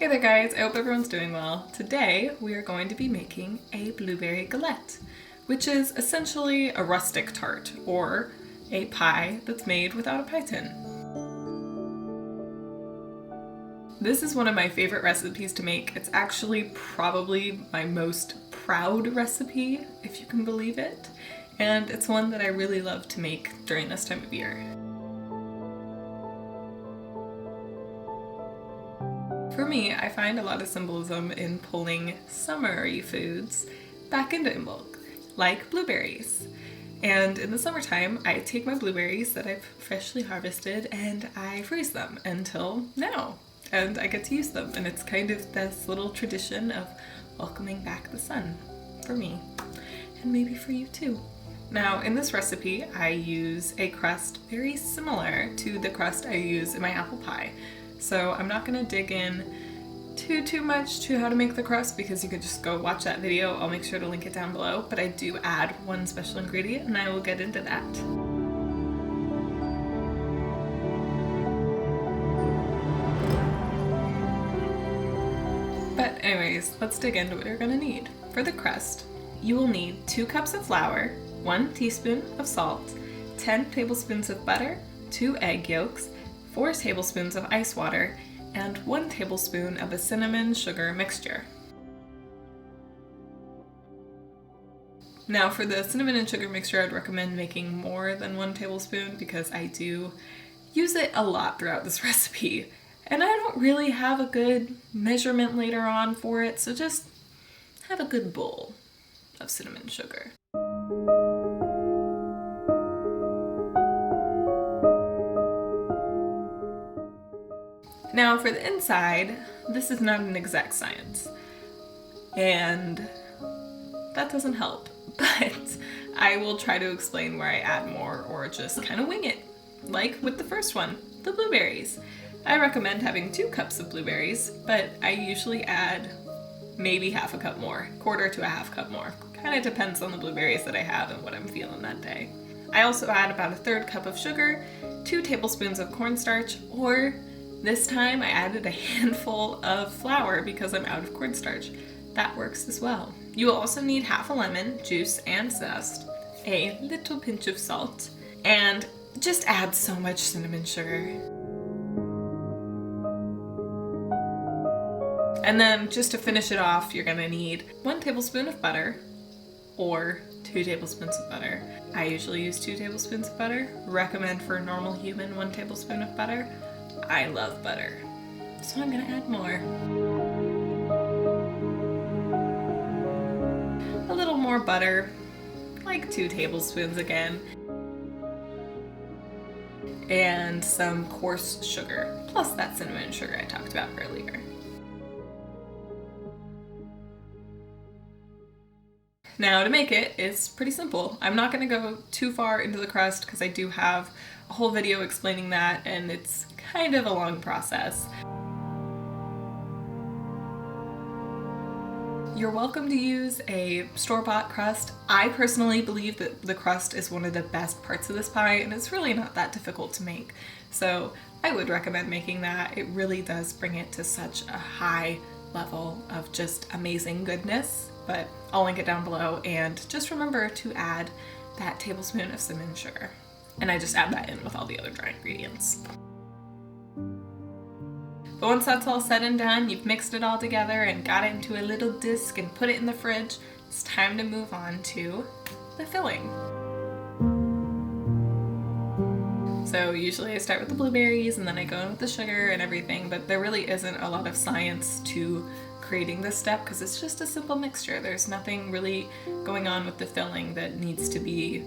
Hey there guys, I hope everyone's doing well. Today we are going to be making a blueberry galette, which is essentially a rustic tart, or a pie that's made without a pie tin. This is one of my favorite recipes to make. It's actually probably my most proud recipe, if you can believe it, and it's one that I really love to make during this time of year. For me, I find a lot of symbolism in pulling summery foods back into in bulk, like blueberries. And in the summertime, I take my blueberries that I've freshly harvested and I freeze them until now. And I get to use them, and it's kind of this little tradition of welcoming back the sun for me, and maybe for you too. Now, in this recipe, I use a crust very similar to the crust I use in my apple pie. So I'm not going to dig in too much to how to make the crust because you could just go watch that video. I'll make sure to link it down below, but I do add one special ingredient and I will get into that. But anyways, let's dig into what you're going to need. For the crust, you will need 2 cups of flour, 1 teaspoon of salt, 10 tablespoons of butter, 2 egg yolks, 4 tablespoons of ice water, and 1 tablespoon of a cinnamon sugar mixture. Now for the cinnamon and sugar mixture, I'd recommend making more than 1 tablespoon because I do use it a lot throughout this recipe. And I don't really have a good measurement later on for it, so just have a good bowl of cinnamon sugar. Now for the inside, this is not an exact science, and that doesn't help, but I will try to explain where I add more or just kind of wing it, like with the first one, the blueberries. I recommend having 2 cups of blueberries, but I usually add maybe half a cup more, quarter to a half cup more. Kind of depends on the blueberries that I have and what I'm feeling that day. I also add about a 1/3 cup of sugar, 2 tablespoons of cornstarch, or this time I added a handful of flour because I'm out of cornstarch. That works as well. You will also need half a lemon, juice and zest, a little pinch of salt, and just add so much cinnamon sugar. And then just to finish it off, you're gonna need 1 tablespoon of butter or 2 tablespoons of butter. I usually use 2 tablespoons of butter. Recommend for a normal human 1 tablespoon of butter. I love butter, so I'm gonna add more. A little more butter, like 2 tablespoons again. And some coarse sugar, plus that cinnamon sugar I talked about earlier. Now to make it, it's pretty simple. I'm not gonna go too far into the crust because I do have a whole video explaining that, and it's kind of a long process. You're welcome to use a store-bought crust. I personally believe that the crust is one of the best parts of this pie, and it's really not that difficult to make. So I would recommend making that. It really does bring it to such a high level of just amazing goodness. But I'll link it down below, and just remember to add that tablespoon of cinnamon sugar. And I just add that in with all the other dry ingredients. But once that's all said and done, you've mixed it all together and got it into a little disc and put it in the fridge, it's time to move on to the filling. So usually I start with the blueberries and then I go in with the sugar and everything, but there really isn't a lot of science to creating this step because it's just a simple mixture. There's nothing really going on with the filling that needs to be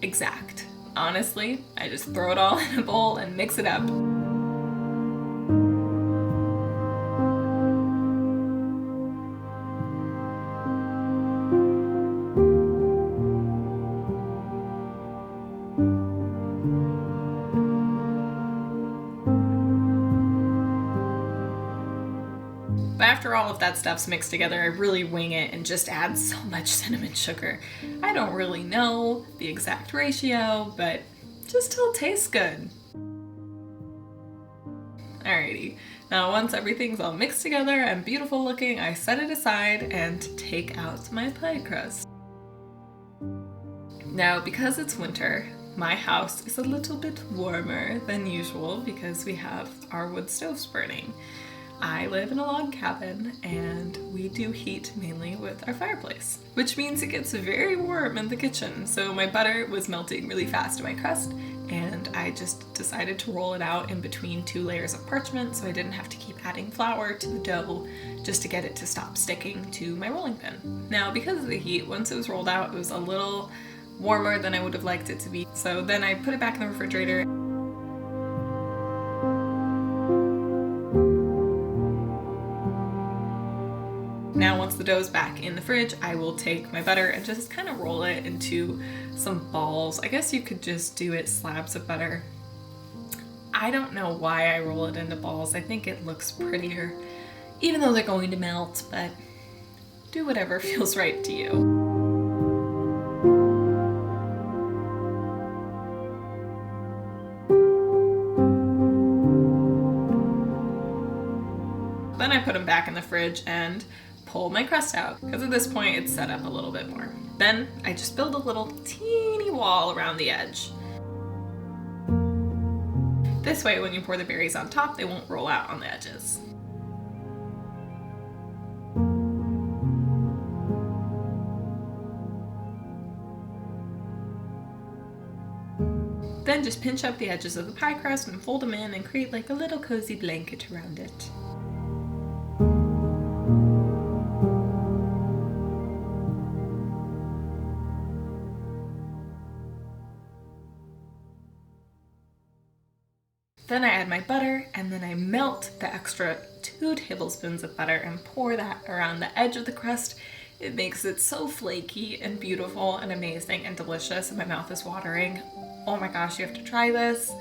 exact. Honestly, I just throw it all in a bowl and mix it up. But after all of that stuff's mixed together, I really wing it and just add so much cinnamon sugar. I don't really know the exact ratio, but just till it tastes good. Alrighty. Now once everything's all mixed together and beautiful looking, I set it aside and take out my pie crust. Now because it's winter, my house is a little bit warmer than usual because we have our wood stoves burning. I live in a log cabin and we do heat mainly with our fireplace, which means it gets very warm in the kitchen. So my butter was melting really fast in my crust and I just decided to roll it out in between 2 layers of parchment so I didn't have to keep adding flour to the dough just to get it to stop sticking to my rolling pin. Now because of the heat, once it was rolled out, it was a little warmer than I would have liked it to be. So then I put it back in the refrigerator. Now once the dough's back in the fridge, I will take my butter and just kind of roll it into some balls. I guess you could just do it slabs of butter. I don't know why I roll it into balls. I think it looks prettier, even though they're going to melt, but do whatever feels right to you. Then I put them back in the fridge and pull my crust out, because at this point it's set up a little bit more. Then I just build a little teeny wall around the edge. This way when you pour the berries on top, they won't roll out on the edges. Then just pinch up the edges of the pie crust and fold them in and create like a little cozy blanket around it. Then I add my butter and then I melt the extra 2 tablespoons of butter and pour that around the edge of the crust. It makes it so flaky and beautiful and amazing and delicious, and my mouth is watering. Oh my gosh, you have to try this.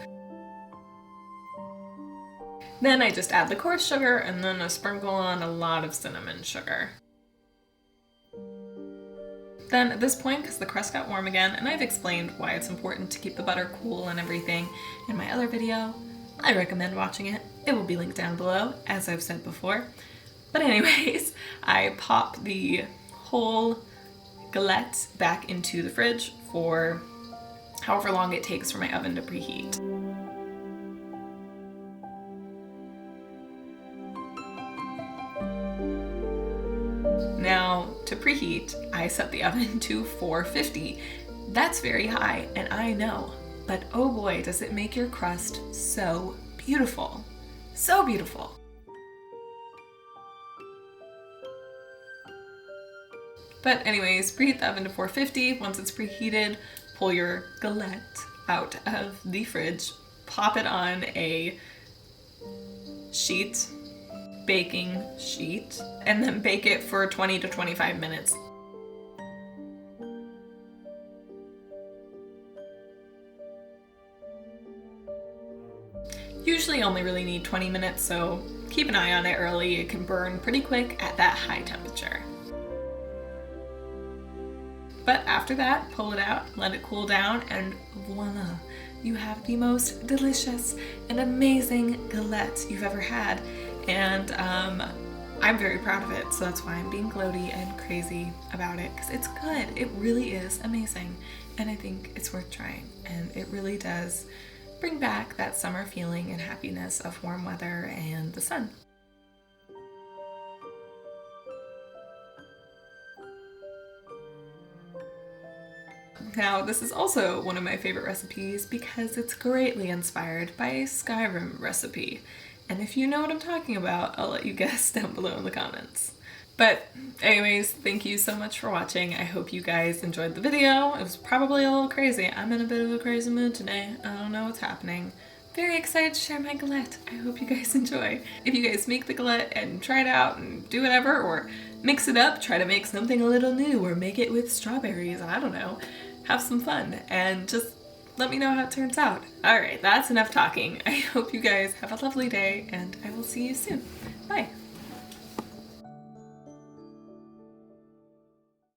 Then I just add the coarse sugar and then I sprinkle on a lot of cinnamon sugar. Then at this point, because the crust got warm again, and I've explained why it's important to keep the butter cool and everything in my other video, I recommend watching it. It will be linked down below, as I've said before. But anyways, I pop the whole galette back into the fridge for however long it takes for my oven to preheat. Now, to preheat, I set the oven to 450. That's very high, and I know, but oh boy, does it make your crust so beautiful. So beautiful. But anyways, preheat the oven to 450. Once it's preheated, pull your galette out of the fridge, pop it on a sheet, baking sheet, and then bake it for 20 to 25 minutes. Usually you only really need 20 minutes, so keep an eye on it early. It can burn pretty quick at that high temperature. But after that, pull it out, let it cool down, and voila! You have the most delicious and amazing galette you've ever had. And I'm very proud of it, so that's why I'm being gloaty and crazy about it, because it's good. It really is amazing, and I think it's worth trying, and it really does bring back that summer feeling and happiness of warm weather and the sun. Now, this is also one of my favorite recipes because it's greatly inspired by a Skyrim recipe. And if you know what I'm talking about, I'll let you guess down below in the comments. But anyways, thank you so much for watching. I hope you guys enjoyed the video. It was probably a little crazy. I'm in a bit of a crazy mood today. I don't know what's happening. Very excited to share my galette. I hope you guys enjoy. If you guys make the galette and try it out and do whatever, or mix it up, try to make something a little new, or make it with strawberries, I don't know. Have some fun and just let me know how it turns out. Alright, that's enough talking. I hope you guys have a lovely day and I will see you soon. Bye!